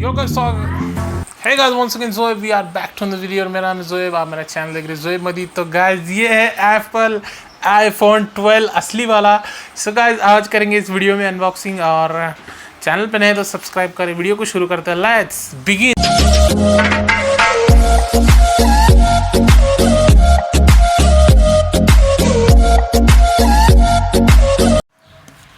Yo guys, hey guys, once again Zoheb, we are back to the video और मेरा नाम है जोहेब। आप मेरा चैनल देख रहे हैं जोहेबमोदी। तो गाइस ये है एप्पल आईफोन 12 असली वाला। सो गाइस आज करेंगे इस वीडियो में अनबॉक्सिंग, और चैनल पे नए तो सब्सक्राइब करें। वीडियो को शुरू करते हैं, लेट्स बिगिन।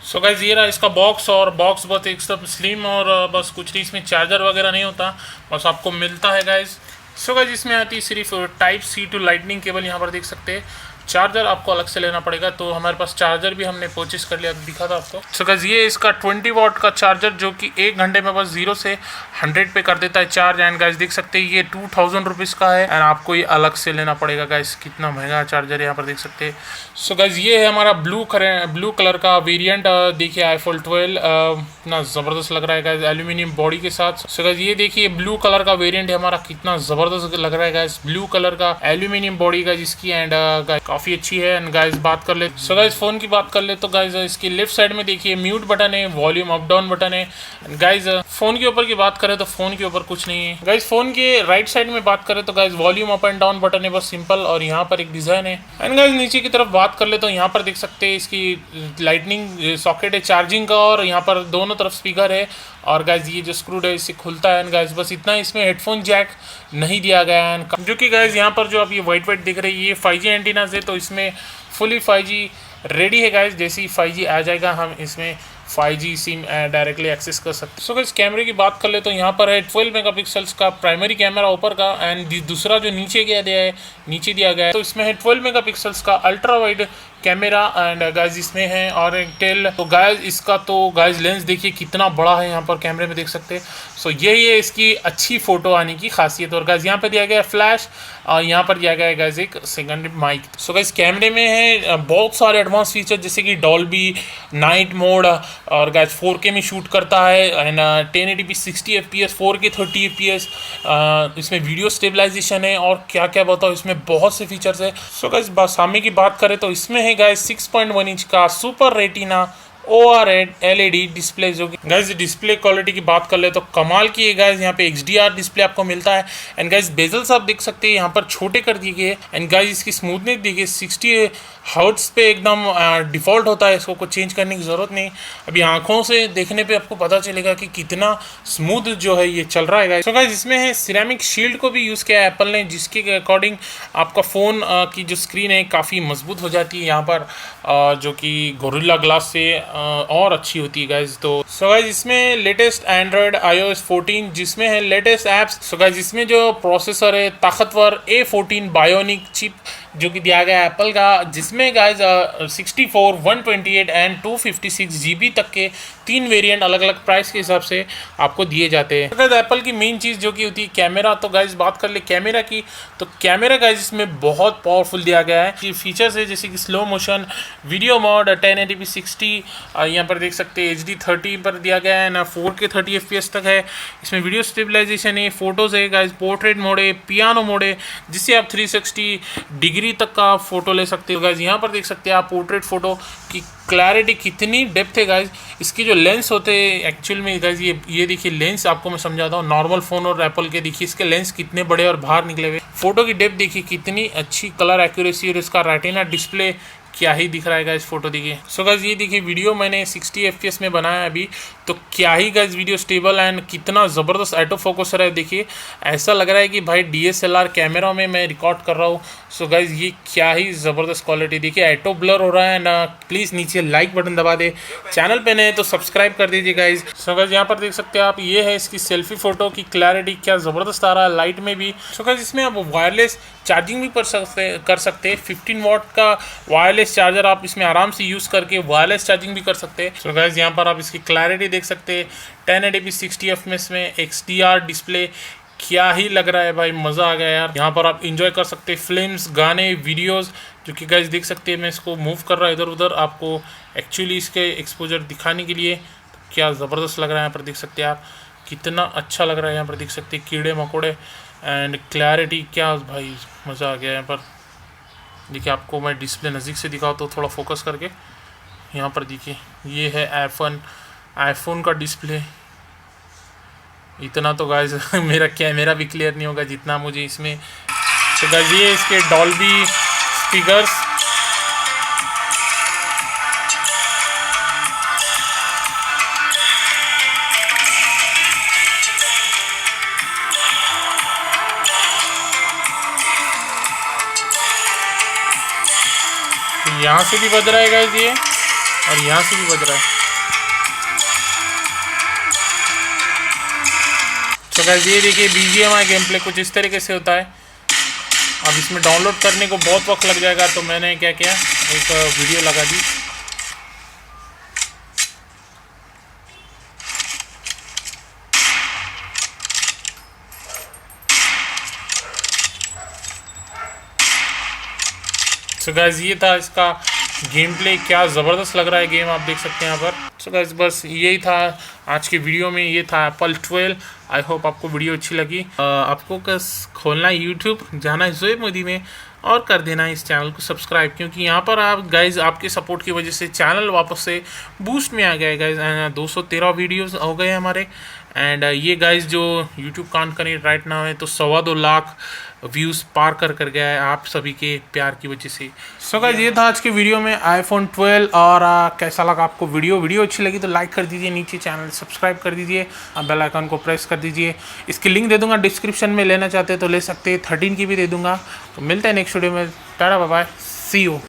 सो गाइस ये रहा इसका बॉक्स, और बॉक्स बहुत एकदम स्लिम और बस कुछ नहीं, इसमें चार्जर वगैरह नहीं होता, बस आपको मिलता है गाइस। सो गाइस इसमें आती है सिर्फ type C to lightning cable, यहाँ पर देख सकते हैं। चार्जर आपको अलग से लेना पड़ेगा, तो हमारे पास चार्जर भी हमने परचेस कर लिया, दिखा था आपको। सो गाइस ये इसका 20 वाट का चार्जर, जो कि 1 घंटे में बस 0 से 100 पे कर देता है चार्ज। एंड गाइस देख सकते हैं ये 2000 रुपीज़ का है, एंड आपको ये अलग से लेना पड़ेगा गाइस। कितना महंगा चार्जर है, यहाँ पर देख सकते हैं। सो गाइस ये है हमारा ब्लू कलर का वेरिएंट। देखिए आईफोन 12 इतना ज़बरदस्त लग रहा है गाइस, एल्यूमिनियम बॉडी के साथ। सो गाइस ये देखिए ब्लू कलर का वेरिएंट है हमारा, कितना ज़बरदस्त लग रहा है गाइस। ब्लू कलर का एल्यूमिनियम बॉडी का जिसकी, एंड काफ़ी अच्छी है। एंड गाइस बात कर ले, सो गाइस फ़ोन की बात कर ले तो गाइस इसकी लेफ्ट साइड में देखिए म्यूट बटन है, वॉल्यूम अप डाउन बटन है। गाइस फ़ोन के ऊपर की बात करें तो फ़ोन के ऊपर कुछ नहीं है गाइस। फ़ोन के राइट साइड में बात करें तो guys volume up and down button है, बस सिंपल, और यहाँ पर एक डिज़ाइन है। एंड गाइस नीचे की तरफ बात कर ले तो यहाँ पर देख सकते हैं इसकी लाइटनिंग सॉकेट है चार्जिंग का, और यहाँ पर दोनों तरफ स्पीकर है। और गाइस ये जो स्क्रू है इससे खुलता है। एंड गाइस बस इतना, इसमें हेडफोन जैक नहीं दिया गया है, जो कि गाइस यहाँ पर जो आप ये वाइट दिख रही है ये 5G एंटीना से, तो इसमें फुली 5G रेडी है गाइस। जैसे ही 5G आ जाएगा हम इसमें 5G सिम डायरेक्टली एक्सेस कर सकते हैं। सो गाइस कैमरे की बात कर ले तो यहाँ पर है 12 मेगापिक्सल्स का प्राइमरी कैमरा ऊपर का, एंड दूसरा जो नीचे नीचे दिया गया है तो इसमें है 12 मेगापिक्सल्स का ultra wide camera. And guys इसमें है और एक टेल, तो गाइस इसका तो गाइस लेंस देखिए कितना बड़ा है, यहाँ पर कैमरे में देख सकते हैं। सो यही है इसकी अच्छी फोटो आने की खासियत। और गाइस यहाँ पर दिया गया है फ्लैश, और यहाँ पर दिया गया है गाइस एक सेकेंडरी माइक। सो गाइस कैमरे में है बहुत सारे एडवांस फीचर, जैसे कि डॉल्बी नाइट मोड, और गाइस 4K में शूट करता है, and 1080p 60 fps, 4K 30 fps, इसमें वीडियो स्टेबलाइजेशन है, और क्या क्या बताओ, इसमें बहुत से फीचर्स है। सो गाइस सामने की बात करें तो इसमें है गाइस 6.1 इंच का super retina OLED LED display, जो कि गाइस डिस्प्ले क्वालिटी की बात कर ले तो कमाल की है गाइस। यहाँ पे XDR डिस्प्ले आपको मिलता है। एंड गाइस बेजल्स आप देख सकते हैं यहाँ पर छोटे कर दिए गए। एंड गाइस इसकी स्मूथनेस देखिए 60 हर्ट्ज पे एकदम डिफ़ॉल्ट होता है, इसको कुछ चेंज करने की ज़रूरत नहीं। अभी आंखों से देखने पे आपको पता चलेगा कि कितना स्मूथ जो है ये चल रहा है गाइस। तो गाइस इसमें है सिरेमिक शील्ड को भी यूज़ किया है एप्पल ने, जिसके अकॉर्डिंग आपका फ़ोन की जो स्क्रीन है काफ़ी मजबूत हो जाती है यहाँ पर, जो कि गोरिल्ला ग्लास से और अच्छी होती है गाइज। तो सो गाइज इसमें लेटेस्ट एंड्रॉयड iOS 14 जिसमें है लेटेस्ट ऐप्स। सो गाइज इसमें जो प्रोसेसर है ताकतवर A14 बायोनिक चिप, जो कि दिया गया है एप्पल का, जिसमें गाइज 64, 128 एंड 256 GB तक के 3 वेरिएंट अलग अलग प्राइस के हिसाब से आपको दिए जाते हैं। अगर एप्पल की मेन चीज़ जो कि होती है कैमरा, तो गाइज बात कर ले कैमरा की, तो कैमरा गाइज इसमें बहुत पावरफुल दिया गया है। कि फीचर्स है जैसे कि slow motion video mode, 1080p 60, यहाँ पर देख सकते हैं HD 30 पर दिया गया है ना, 4K 30 fps तक है। इसमें वीडियो स्टेबलाइजेशन है, फोटोज़ है गाइज, पोर्ट्रेट मोड है, पियानो मोड है, जिससे आप 360 डिग्री तक का फोटो ले सकते हो गाइज। यहाँ पर देख सकते हैं आप पोर्ट्रेट फोटो की क्लैरिटी कितनी डेप्थ है गाइज। इसकी जो लेंस होते हैं एक्चुअल में गाइज, ये देखिए लेंस आपको मैं समझाता हूँ। नॉर्मल फ़ोन और एप्पल के देखिए इसके लेंस कितने बड़े और बाहर निकले हुए। फोटो की डेप्थ देखिए कितनी अच्छी, कलर एक्यूरेसी, और इसका रेटिना डिस्प्ले क्या ही दिख रहा है गाइस, फोटो देखिए। सो गाइस ये देखिए वीडियो मैंने 60 fps में बनाया है अभी, तो क्या ही गाइस वीडियो स्टेबल एंड कितना ज़बरदस्त ऑटो फोकसर है। देखिए ऐसा लग रहा है कि भाई DSLR कैमरा में मैं रिकॉर्ड कर रहा हूँ। सो गाइस ये क्या ही ज़बरदस्त क्वालिटी, देखिए ऑटो ब्लर हो रहा है ना। प्लीज़ नीचे लाइक बटन दबा दे, चैनल पे नए तो सब्सक्राइब कर दीजिए गाइज। सो गाइस यहाँ पर देख सकते हैं आप, ये है इसकी सेल्फी फ़ोटो की क्लैरिटी, क्या ज़बरदस्त आ रहा है लाइट में भी। सो गाइस इसमें आप वायरलेस चार्जिंग भी कर सकते हैं। 15 वाट का वायरलेस चार्जर आप इसमें आराम से यूज़ करके वायरलेस चार्जिंग भी कर सकते हैं। सो गाइस यहाँ पर आप इसकी क्लैरिटी देख सकते हैं, 1080p 60 fps में XDR डिस्प्ले, क्या ही लग रहा है भाई, मज़ा आ गया यार। यहाँ पर आप इंजॉय कर सकते हैं फिल्म्स, गाने, वीडियोस, जो कि गाइस देख सकते हैं मैं इसको मूव कर रहा है इधर उधर आपको एक्चुअली इसके एक्सपोजर दिखाने के लिए। तो क्या ज़बरदस्त लग रहा है, यहाँ पर देख सकते हैं आप कितना अच्छा लग रहा है। यहाँ पर देख सकते हैं कीड़े मकोड़े एंड क्लैरिटी, क्या भाई मज़ा आ गया। यहाँ पर देखिए आपको मैं डिस्प्ले नज़दीक से दिखाऊँ तो थोड़ा फोकस करके, यहाँ पर देखिए ये है आईफोन का डिस्प्ले, इतना तो गाइस मेरा कैमरा भी क्लियर नहीं होगा जितना मुझे इसमें। तो गाइस ये इसके डॉल्बी स्पीकर्स, यहाँ से भी बज रहा है गाइस ये, और यहाँ से भी बज रहा है। तो गाइस ये देखिए BGMI गेम प्ले कुछ इस तरीके से होता है। अब इसमें डाउनलोड करने को बहुत वक्त लग जाएगा, तो मैंने क्या किया, एक वीडियो लगा दी। सो गाइस ये था इसका गेम प्ले, क्या ज़बरदस्त लग रहा है गेम, आप देख सकते हैं यहाँ पर। सो गाइस बस यही था आज की वीडियो में, ये था एप्पल 12। आई होप आपको वीडियो अच्छी लगी। आपको बस खोलना है यूट्यूब, जाना है ज़ोहेब मोदी में और कर देना है इस चैनल को सब्सक्राइब, क्योंकि यहाँ पर आप गाइज आपके सपोर्ट की वजह से चैनल वापस से बूस्ट में आ गया है गाइज। 213 वीडियोस हो गए हमारे। एंड ये गाइज जो यूट्यूब काउंट करें राइट नाउ है तो 2.25 लाख व्यूज़ पार कर गया है आप सभी के प्यार की वजह से। सो गाइज ये था आज के वीडियो में iPhone 12। और कैसा लगा आपको वीडियो अच्छी लगी तो लाइक कर दीजिए, नीचे चैनल सब्सक्राइब कर दीजिए, बेल आइकन को प्रेस कर दीजिए। इसकी लिंक दे दूंगा डिस्क्रिप्शन में, लेना चाहते हैं तो ले सकते हैं, 13 की भी दे दूंगा। तो मिलते हैं नेक्स्ट वीडियो में, tata bye bye, see you.